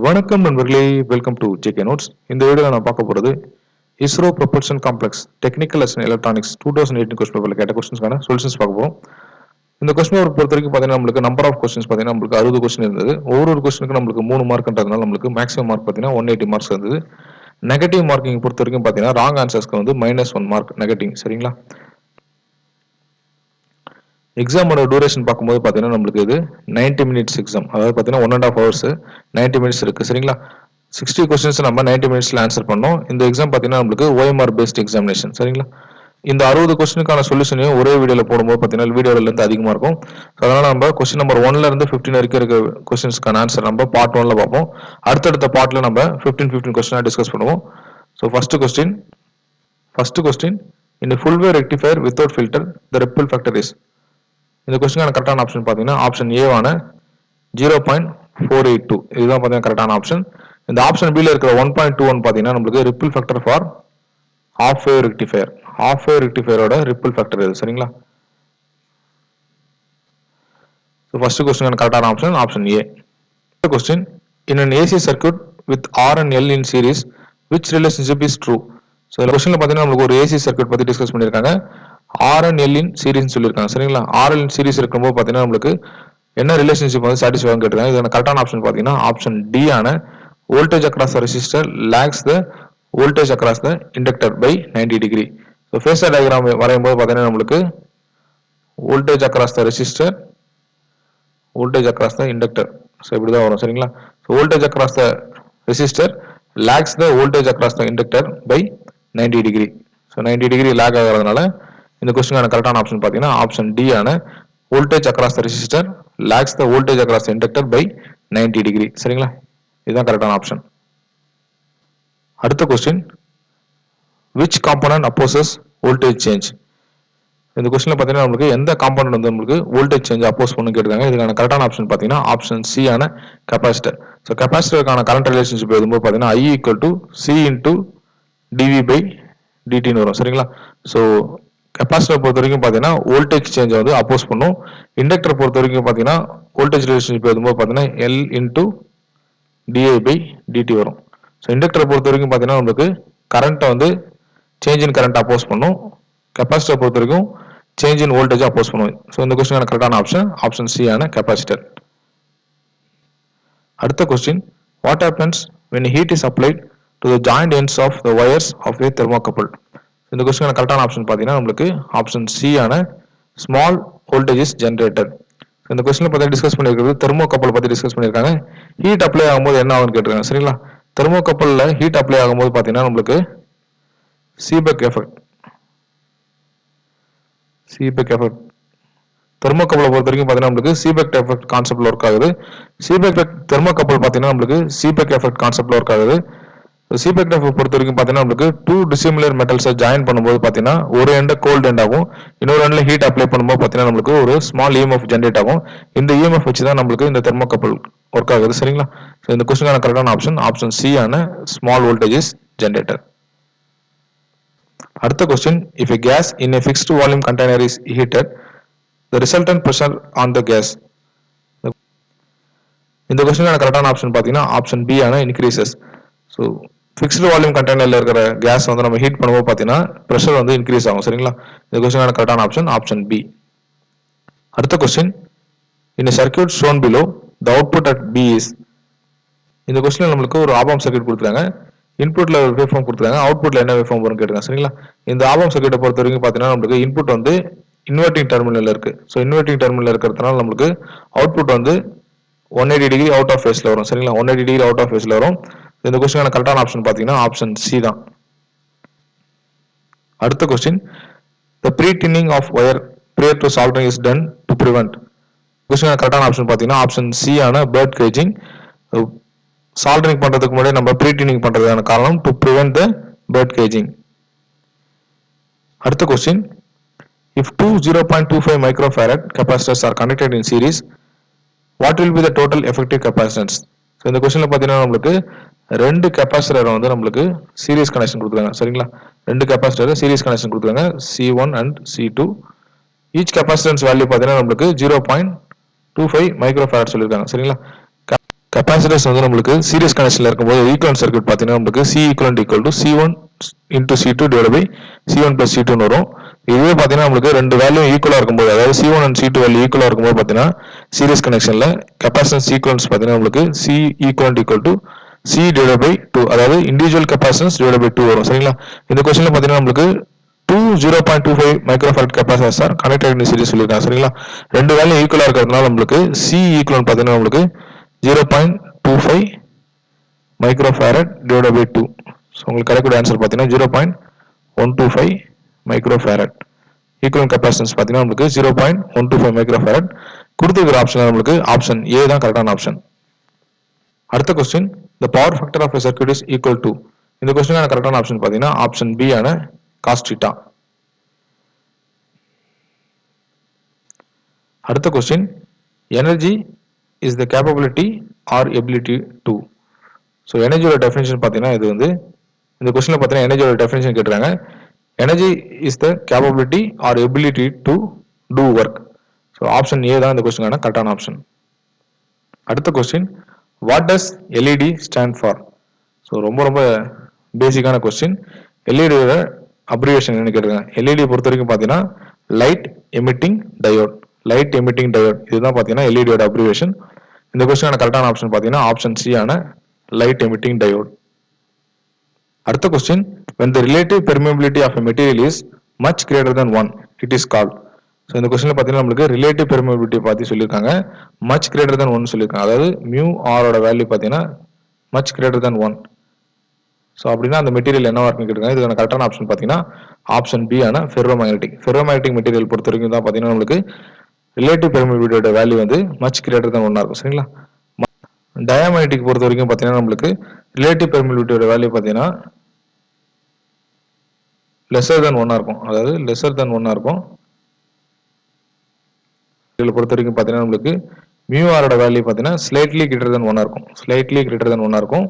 வணக்கம் நண்பர்களே, welcome to JK notes. இந்த வீடியோவில் நான் பார்க்க போகிறது ISRO propulsion complex technical and electronics 2018 question பேப்பரில் கேட்ட கொஸ்டின்ஸ்க்கான சொல்யூஷன்ஸ் பார்க்க போகிறோம். இந்த கொஸ்டின் பேப்பர் பொறுத்த வரைக்கும் பார்த்தீங்கன்னா நம்மளுக்கு நம்பர் ஆஃப் கொஸ்டின்ஸ் பார்த்தீங்கன்னா நம்மளுக்கு 60 கொஸ்டின் இருந்தது. ஒவ்வொரு கொஸ்டினுக்கு நம்மளுக்கு 3 மார்க்ன்றதுனால நம்மளுக்கு மேக்ஸிமம் மார்க் பார்த்தீங்கன்னா 180 மார்க்ஸ் இருந்தது. நெகட்டிவ் மார்க்கிங் பொறுத்த வரைக்கும் பார்த்தீங்கன்னா ராங் ஆன்சர்ஸ்க்கு வந்து -1 மார்க் நெகட்டிவ். சரிங்களா? எக்ஸாமோட டூரேஷன் பார்க்கும்போது பார்த்தீங்கன்னா நம்மளுக்கு இது 90 மினிட்ஸ் எக்ஸாம், அதாவது பார்த்தீங்கன்னா 1.5 hours 90 மினிட்ஸ் இருக்குது. சரிங்களா? 60 கொஸ்டின்ஸ் நம்ம 90 மினிட்ஸில் ஆன்சர் பண்ணோம். இந்த எக்ஸாம் பார்த்தீங்கன்னா நம்மளுக்கு OMR பேஸ்ட் எக்ஸாமினேஷன். சரிங்களா? இந்த 60 கொஸ்டினுக்கான சொல்யூஷனையும் ஒரே வீடியோவில் போடும்போது பார்த்தீங்கன்னா வீடியோலேருந்து அதிகமாக இருக்கும். அதனால நம்ம கொஸ்டின் நம்பர் 1லேருந்து 15 வரைக்கும் இருக்க கொஸ்டின்ஸ்க்கான ஆன்சர் நம்ம பார்ட் 1ல பார்ப்போம். அடுத்தடுத்த பார்ட்டில் நம்ம 15 கொஸ்டினாக டிஸ்கஸ் பண்ணுவோம். So first question in a full wave rectifier without filter the ripple factor is. இந்த கொஸ்டினுக்கான கரெக்டான ஆப்ஷன் பார்த்தீங்கன்னா ஆப்ஷன் ஏவான 0.482 இதுதான் பார்த்தீங்கன்னா கரெக்டான ஆப்ஷன். இந்த ஆப்ஷன் பியில் இருக்கிற 1.21 பார்த்தீங்கன்னா நம்மளுக்கு ripple factor for half wave rectifier. Half wave ரெக்டிஃபயரோட ரிப்பிள் ஃபேக்டர் இது. சரிங்களா? ஸோ ஃபர்ஸ்ட் கொஸ்டினுக்கான கரெக்டான option option A. Question in an AC circuit with R and L in series which relationship is true. So இந்த கொஸ்டினில் பார்த்தீங்கன்னா நம்மளுக்கு ஒரு ஏசி சர்க்யூட் பற்றி டிஸ்கஸ் பண்ணியிருக்காங்க. ஆர்என் எல்லின் சீரிஸ் சொல்லியிருக்காங்க. சரிங்களா? ஆர்எல் சீரிஸ் இருக்கும்போது பார்த்தீங்கன்னா நம்மளுக்கு என்ன ரிலேஷன்ஷிப் வந்து சாட்டிஸ்ஃபை ஆகும் கேட்டிருக்காங்க. இதுக்கான கரெக்டான ஆப்ஷன் பார்த்தீங்கன்னா ஆப்ஷன் டி ஆன voltage across the resistor lags the voltage across the inductor by 90 degree. So phasor diagram வரையும்போது பார்த்தீங்கன்னா நம்மளுக்கு voltage across the resistor voltage across the inductor so இப்படி தான் வரும். சரிங்களா? So voltage across the resistor lags the voltage across the inductor by 90 degree. So 90 degree lag ஆகிறதுனால இந்த கொஸ்டினுக்கான கரெக்டான ஆப்ஷன் பார்த்தீங்கன்னா ஆப்ஷன் டி ஆன voltage across the resistor lags the voltage across the inductor by 90 degree. சரிங்களா? இதுதான் கரெக்டான option. அடுத்த question which component opposes voltage change. இந்த கொஸ்டின்ல பார்த்தீங்கன்னா நம்மளுக்கு எந்த காம்பனன்ட் வந்து நம்மளுக்கு வோல்டேஜ் சேஞ்ச் அப்போஸ் பண்ணு கேட்டிருக்காங்க. இதுக்கான கரெக்டான ஆப்ஷன் பார்த்தீங்கன்னா ஆப்ஷன் சி ஆன கெப்பாசிட்டர். ஸோ கெப்பாசிட்டருக்கான கரண்ட் ரிலேஷன்ஷிப் எழுதும்போது பார்த்தீங்கன்னா I = C × dV by dt வரும். சரிங்களா? ஸோ கெப்பாசிட்டர் பொறுத்த வரைக்கும் பார்த்தீங்கன்னா வோல்டேஜ் சேஞ்ச் வந்து அப்போஸ் பண்ணும். இண்டக்டர் பொறுத்த வரைக்கும் பார்த்தீங்கன்னா வோல்டேஜ் ரிலேஷன்ஷிப் எழுதும்போது பார்த்தீங்கன்னா L × dI by dt வரும். ஸோ இண்டக்டரை பொறுத்த வரைக்கும் பார்த்தீங்கன்னா நம்மளுக்கு கரண்ட்டை வந்து சேஞ்ச் இன் கரண்ட் அப்போஸ் பண்ணும். கெப்பாசிட்டர் பொறுத்த வரைக்கும் சேஞ்ச் இன் வோல்டேஜ் அப்போஸ் பண்ணும். ஸோ இந்த கொஸ்டினுக்கான கரெக்டான ஆப்ஷன் ஆப்ஷன் சி ஆன கெப்பாசிட்டர். அடுத்த question what happens when heat is applied to the joint ends of the wires of a thermocouple. இந்த கொஸ்டினுக்கான கரெக்டான ஆப்ஷன் பார்த்தீங்கன்னா நம்மளுக்கு ஆப்ஷன் சி ஆன ஸ்மால் வோல்டேஜஸ் ஜென்ரேட்டர். இந்த கொஸ்டினில் பார்த்தீங்கன்னா டிஸ்கஸ் பண்ணியிருக்கிறது தெர்மோகப்பல் பற்றி டிஸ்கஸ் பண்ணியிருக்காங்க. ஹீட் அப்ளை ஆகும்போது என்ன ஆகும்னு கேட்டிருக்காங்க. சரிங்களா? தெர்மோகப்பலில் ஹீட் அப்ளை ஆகும்போது பார்த்தீங்கன்னா நம்மளுக்கு சீபெக் எஃபெக்ட் தெர்மோகப்பலை பொறுத்த வரைக்கும் பார்த்தீங்கன்னா நம்மளுக்கு சீபெக் எஃபெக்ட் கான்செப்ட்ல ஒர்க் ஆகுது. சீபெக் தெர்மோகப்பல் பார்த்தீங்கன்னா நம்மளுக்கு சீபெக் எஃபெக்ட் கான்செப்ட்ல ஒர்க் ஆகுது. சீபெக் எஃபெக்ட் பொறுத்த வரைக்கும் பார்த்தீங்கன்னா நம்மளுக்கு 2 டிசிமிலர் மெட்டல்ஸை ஜாயின் பண்ணும்போது பார்த்தீங்கன்னா ஒரு எண்ட் கோல்டு எண்ட் ஆகும், இன்னொரு எண்ட்ல ஹீட் அப்ளை பண்ணும்போது பார்த்தீங்கன்னா நம்மளுக்கு ஒரு ஸ்மால் EMF ஜென்ரேட் ஆகும். இந்த EMF வச்சு தான் நம்மளுக்கு இந்த தெர்மோகப்பல் ஒர்க் ஆகுது. சரிங்களா? ஸோ இந்த கொஸ்டினுக்கான கரெக்டான ஆப்ஷன் ஆப்ஷன் சி ஆன ஸ்மால் வோல்டேஜஸ் ஜென்ரேட்டர். அடுத்த question if a gas in a fixed volume container is heated the resultant pressure on the gas. இந்த கொஸ்டினுக்கான கரெக்டான ஆப்ஷன் பார்த்தீங்கன்னா ஆப்ஷன் பி ஆன இன்க்ரீசஸ். ஸோ ஃபிக்ஸ்டு வால்யூம் கண்டெய்னர்ல இருக்கிற கேஸ் வந்து நம்ம ஹீட் பண்ணும்போது பார்த்தீங்கன்னா ப்ரெஷர் வந்து இன்க்ரீஸ் ஆகும். சரிங்களா? இந்த கொஸ்டினுக்கான கரெக்டான ஆப்ஷன் ஆப்ஷன் பி. அடுத்த question in circuit shown below the output at B is. இந்த கொஸ்டினில் நம்மளுக்கு ஒரு ஆபாம் சர்க்யூட் கொடுத்துருக்காங்க. இன்புட்ல ஒரு வேவ் ஃபார்ம் கொடுத்துருக்காங்க, அவுட்புட்ல என்ன வேவ் ஃபார்ம் வரும்னு கேட்டிருக்காங்க. சரிங்களா? இந்த ஆபாம் சர்க்யூட்டை பொறுத்த வரைக்கும் பார்த்தீங்கன்னா நம்மளுக்கு இன்புட் வந்து இன்வெர்டிங் டெர்மினல் இருக்கு. ஸோ இன்வெர்டிங் டெர்மினல் இருக்கிறதுனால நம்மளுக்கு அவுட்புட் வந்து 180 டிகிரி அவுட் ஆஃப் ஃபேஸ்ல வரும். சரிங்களா? 180 டிகிரி அவுட் ஆஃப் ஃபேஸ்ல வரும். இந்த கொஸ்டினுக்கான கரெக்டான ஆப்ஷன் பார்த்தீங்கன்னா ஆப்ஷன் சி தான். அடுத்த question the pre-tinning of wire prior to soldering is done to prevent. கொஸ்டினுக்கான கரெக்டான ஆப்ஷன் பார்த்தீங்கன்னா ஆப்ஷன் சி ஆன பேர்ட் கேஜிங். சால்டரிங் பண்றதுக்கு முன்னாடி நம்ம ப்ரீ-டினிங் பண்றதுக்கான காரணம் to prevent the bird caging. அடுத்த question if two 0.25 microfarad capacitors are connected in series what will be the total effective capacitance. So இந்த கொஸ்டினில் பார்த்தீங்கன்னா நம்மளுக்கு 2 கெப்பாசிட்டரை வந்து நம்மளுக்கு சீரிஸ் கனெக்ஷன் கொடுத்துருக்காங்க. சரிங்களா? 2 கெப்பாசிட்டர் சீரிஸ் கனெக்ஷன் கொடுத்துருக்காங்க C1 and C2. Each capacitance value பார்த்தீங்கன்னா நம்மளுக்கு 0.25 மைக்ரோஃபாரட் சொல்லியிருக்காங்க. சரிங்களா? கெப்பாசிட்டர்ஸ் வந்து நம்மளுக்கு சீரிஸ் கனெக்ஷன்ல இருக்கும்போது ஈக்குவலன்ட் சர்க்யூட் பார்த்தீங்கன்னா நம்மளுக்கு C equivalent equal to C1 into C2 divided by C1 plus C2 ன்னு வரும். இதுவே பார்த்தீங்கன்னா நம்மளுக்கு ரெண்டு வேல்யூ ஈக்குவலா இருக்கும்போது அதாவது C1 and C2 வேல்யூ ஈக்குவலா இருக்கும்போது பார்த்தீங்கன்னா சீரிஸ் கனெக்ஷன்ல கெப்பாசிட்டன்ஸ் ஈக்குவலன்ஸ் பார்த்தீங்கன்னா நம்மளுக்கு C equivalent equal to C divided by 2 அதாவது இண்டிவிஜுவல் கெப்பாசிட்டன்ஸ் divided by 2 வரும். சரிங்களா? இந்த क्वेश्चनல பார்த்தீங்கன்னா நம்மளுக்கு 0.25 microfarad capacitors R connected in series சொல்லிருக்காங்க. சரிங்களா? ரெண்டு வேல்யூ ஈக்குவலா இருக்கிறதுனால நம்மளுக்கு C equivalent பார்த்தீங்கன்னா நம்மளுக்கு 0.25 மைக்ரோஃபாரட் divided by 2. ஸோ உங்களுக்கு கிடைக்கக்கூடிய ஆன்சர் பார்த்தீங்கன்னா 0.125 மைக்ரோஃபாரட். ஈக்குவலன்ட் கெப்பாசிட்டன்ஸ் பார்த்தீங்கன்னா நம்மளுக்கு 0.125 மைக்ரோஃபாரட். கொடுத்துருக்கிற ஆப்ஷன் நம்மளுக்கு ஆப்ஷன் ஏ தான் கரெக்டான ஆப்ஷன். அடுத்த question, the power factor of a circuit is equal to. இந்த கொஸ்டினுக்கான கரெக்டான ஆப்ஷன் பார்த்தீங்கன்னா ஆப்ஷன் பி ஆன cos theta. அடுத்த question, energy is the capability or ability to. So எனர்ஜியோட டெஃபினேஷன் பார்த்தீங்கன்னா இது வந்து இந்த கொஸ்டினில் பார்த்தீங்கன்னா எனர்ஜியோட டெஃபினேஷன் கேட்டுறாங்க. Energy is the capability or ability to do work. So option A தான் இந்த கொஸ்டினுக்கான கரெக்டான ஆப்ஷன். அடுத்த question, what does LED stand for. So ரொம்ப ரொம்ப பேசிக்கான கொஸ்டின். எல்இடியோட அப்ரிவேஷன் என்னன்னு கேட்டுருங்க. எல்இடி பொறுத்த வரைக்கும் பார்த்தீங்கன்னா light emitting diode. Light emitting diode இதுதான் பார்த்தீங்கன்னா எல்இடியோட அப்ரிவேஷன். இந்த கொஸ்டினுக்கான கரெக்டான ஆப்ஷன் பார்த்தீங்கன்னா ஆப்ஷன் சி ஆன லைட் எமிட்டிங் டயோட். அடுத்த question, when the relative permeability of a material is much greater than 1 it is called. So இந்த கொஸ்டின்ல பார்த்தீங்கன்னா நம்மளுக்கு ரிலேட்டிவ் பெர்மியபிலிட்டி பற்றி சொல்லியிருக்காங்க. மச் கிரேட்டர் தென் 1 சொல்லியிருக்காங்க. அதாவது மியூ ஆரோட வேல்யூ பார்த்தீங்கன்னா மச் கிரேட்டர் தென் 1. ஸோ அப்படின்னா அந்த மெட்டீரியல் என்னவா இருக்குன்னு கேட்டுருக்காங்க. இதுக்கான கரெக்டான ஆப்ஷன் பார்த்தீங்கன்னா ஆப்ஷன் பி ஆன ஃபெர்ரோமேக்னெட்டிக். ஃபெர்ரோமேக்னெட்டிக் மெட்டீரியல் பொறுத்த வரைக்கும் தான் பார்த்தீங்கன்னா நம்மளுக்கு ரிலேட்டிவ் பெர்மியபிலிட்டியோட வேல்யூ வந்து மச் கிரேட்டர் தென் 1 இருக்கும். சரிங்களா? டயாமேக்னெட்டிக் பொறுத்த வரைக்கும் பார்த்தீங்கன்னா நம்மளுக்கு ரிலேட்டிவ் பெர்மியபிலிட்டியோட வேல்யூ பார்த்தீங்கன்னா லெஸர் தென் 1 இருக்கும். அதாவது லெஸர் தென் 1 இருக்கும். இதில் பொறுத்த வரைக்கும் பார்த்தீங்கன்னா நம்மளுக்கு மியூ ஆரோட வேல்யூ பார்த்தீங்கன்னா ஸ்லைட்லி கிரேட்டர் தென் 1 இருக்கும். ஸ்லைட்லி கிரேட்டர் தென் 1 இருக்கும்.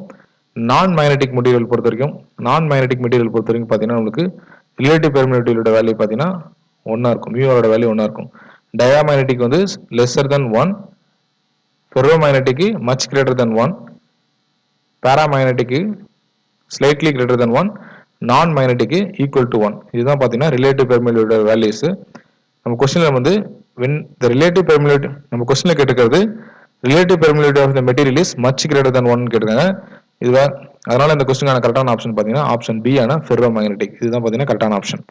நான் மேக்னெட்டிக் மெட்டீரியல் பொறுத்த வரைக்கும் பார்த்தீங்கன்னா நம்மளுக்கு ரிலேட்டிவ் பெர்மியபிலிட்டியோட வேல்யூ பார்த்தீங்கன்னா 1 இருக்கும். மியூ ஆரோட வேல்யூ 1 இருக்கும். டயாமேக்னெட்டிக் வந்து lesser than 1, ferromagnetic much greater than 1, paramagnetic slightly greater than 1, non magnetic equal to 1. இதுதான் பார்த்தீங்கன்னா ரிலேட்டிவ் பெர்மியபிலிட்டியோட வேல்யூஸ். நம்ம கொஸ்டின்ல வந்து when the relative permeability நம்ம கொஸ்டின்ல கேட்டிருக்கிறது relative permeability of the material is much greater than 1 கேட்டிருக்காங்க. இதுவா அதனால இந்த கொஸ்டினுக்கான கரெக்டான ஆப்ஷன் பார்த்தீங்கன்னா ஆப்ஷன் பி ஆன ஃபெர்ரோமேக்னெட்டிக். இதுதான் பார்த்தீங்கன்னா கரெக்டான ஆப்ஷன்.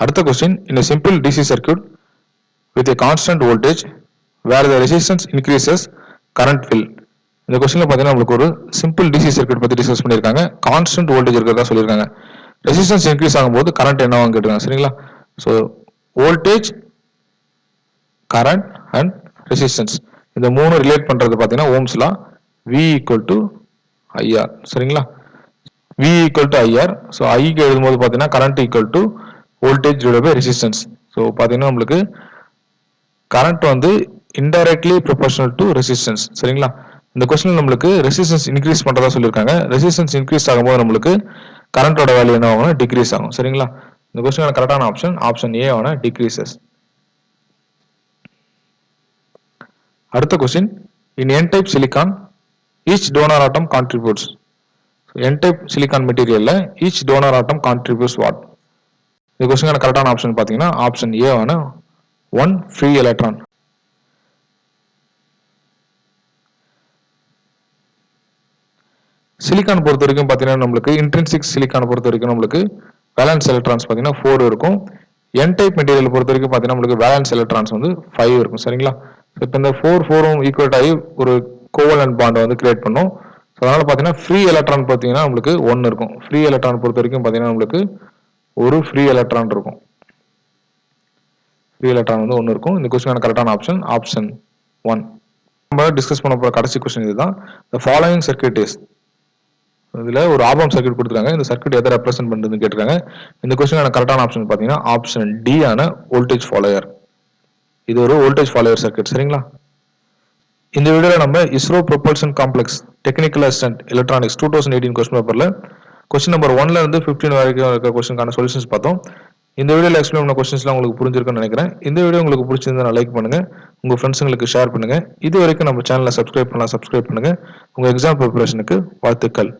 அடுத்த question, in a simple DC circuit with a constant voltage where the resistance increases current will. இந்த கொஸ்டின்ல பார்த்தீங்கன்னா நம்மளுக்கு ஒரு சிம்பிள் டிசி சர்க்யூட் பத்தி டிஸ்கஸ் பண்ணியிருக்காங்க. கான்ஸ்டன்ட் வோல்டேஜ் இருக்கிறதா சொல்லியிருக்காங்க. ரெசிஸ்டன்ஸ் இன்க்ரீஸ் ஆகும்போது கரண்ட் என்னவாங்க கேட்டிருக்காங்க. சரிங்களா? So voltage, current and resistance இந்த மூணு ரிலேட் பண்றது பார்த்தீங்கன்னா Ohm's law. V equal to IR. சரிங்களா? V equal to IR. So ஐக்கு எழுதும்போது பார்த்தீங்கன்னா current equal to voltage divided by resistance. So பார்த்தீங்கன்னா நம்மளுக்கு கரண்ட் வந்து இன்டைரக்ட்லி ப்ரொபோர்ஷனல் டு ரெசிஸ்டன்ஸ். சரிங்களா? இந்த கொஸ்டின் நம்மளுக்கு ரெசிஸ்டன்ஸ் இன்க்ரீஸ் பண்றதா சொல்லியிருக்காங்க. ரெசிஸ்டன்ஸ் இன்க்ரீஸ் ஆகும்போது நம்மளுக்கு கரண்டோட வேல்யூ என்ன ஆகும்னா டிக்ரீஸ் ஆகும். சரிங்களா? இந்த கொஸ்டினுக்கான கரெக்டான ஆப்ஷன் ஆப்ஷன் ஏ ஆன டிக்ரீசஸ். அடுத்த question, in N type silicon each donor atom contributes. N type silicon மெட்டீரியல்ல each donor atom contributes what. இந்த கொஸ்டினுக்கான கரெக்டான ஆப்ஷன் பார்த்தீங்கன்னா ஆப்ஷன் ஏ ஆன 1 ஃப்ரீ எலக்ட்ரான். சிலிக்கான் பொறுத்த வரைக்கும் பார்த்தீங்கன்னா நம்மளுக்கு இன்ட்ரின்சிக் சிலிக்கான் பொறுத்த வரைக்கும் நம்மளுக்கு வேலன்ஸ் எலக்ட்ரான்ஸ் பார்த்தீங்கன்னா 4 இருக்கும். என் டைப் மெட்டீரியல் பொறுத்த வரைக்கும் பார்த்தீங்கன்னா நம்மளுக்கு வேலன்ஸ் எலக்ட்ரான்ஸ் வந்து 5 இருக்கும். சரிங்களா? இப்போ இந்த 4 ஈக்குவல் ஆகி ஒரு கோவலன்ட் பாண்ட் வந்து கிரியேட் பண்ணும். ஸோ அதனால பார்த்தீங்கன்னா ஃப்ரீ எலக்ட்ரான் பார்த்தீங்கன்னா நம்மளுக்கு 1 இருக்கும். ஃப்ரீ எலக்ட்ரான் பொறுத்த வரைக்கும் பார்த்தீங்கன்னா நம்மளுக்கு ஒரு ஃப்ரீ எலக்ட்ரான் இருக்கும். ஃப்ரீ எலக்ட்ரான் வந்து 1 இருக்கும். இந்த கொஸ்டினுக்கான கரெக்டான ஆப்ஷன் ஆப்ஷன் 1. நம்ம டிஸ்கஸ் பண்ண போற கடைசி கொஸ்டின் இதுதான். the following circuit is. இதுல ஒரு ஆபம் சர்க்யூட் கொடுத்துருக்காங்க. இந்த சர்க்யூட் எதை ரெப்ரசென்ட் பண்றதுன்னு கேட்டிருக்காங்க. இந்த கொஸ்டினுக்கான கரெக்டான ஆப்ஷன் பார்த்தீங்கன்னா ஆப்ஷன் டி ஆன வோல்டேஜ் ஃபாலோயர். இது ஒரு வோல்டேஜ் ஃபாலோயர் சர்க்யூட். சரிங்களா? இந்த வீடியோவில் நம்ம ISRO propulsion complex technical assistant electronics 2018 question பேப்பரில் கொஸ்டின் நம்பர் 1ல இருந்து 15 வரைக்கும் இருக்க கொஸ்டினுக்கான சொல்யூஷன்ஸ் பார்த்தோம். இந்த வீடியோவில் எக்ஸ்பிளைன் பண்ண கொஸ்டின்ஸ்லாம் உங்களுக்கு புரிஞ்சிருக்குன்னு நினைக்கிறேன். இந்த வீடியோ உங்களுக்கு பிடிச்சிருந்தா லைக் பண்ணுங்க, உங்க ஃப்ரெண்ட்ஸுங்களுக்கு ஷேர் பண்ணுங்க. இது வரைக்கும் நம்ம சேனலை சப்ஸ்கிரைப் பண்ணுங்க. உங்க எக்ஸாம் ப்ரிப்பரேஷனுக்கு வாழ்த்துக்கள்.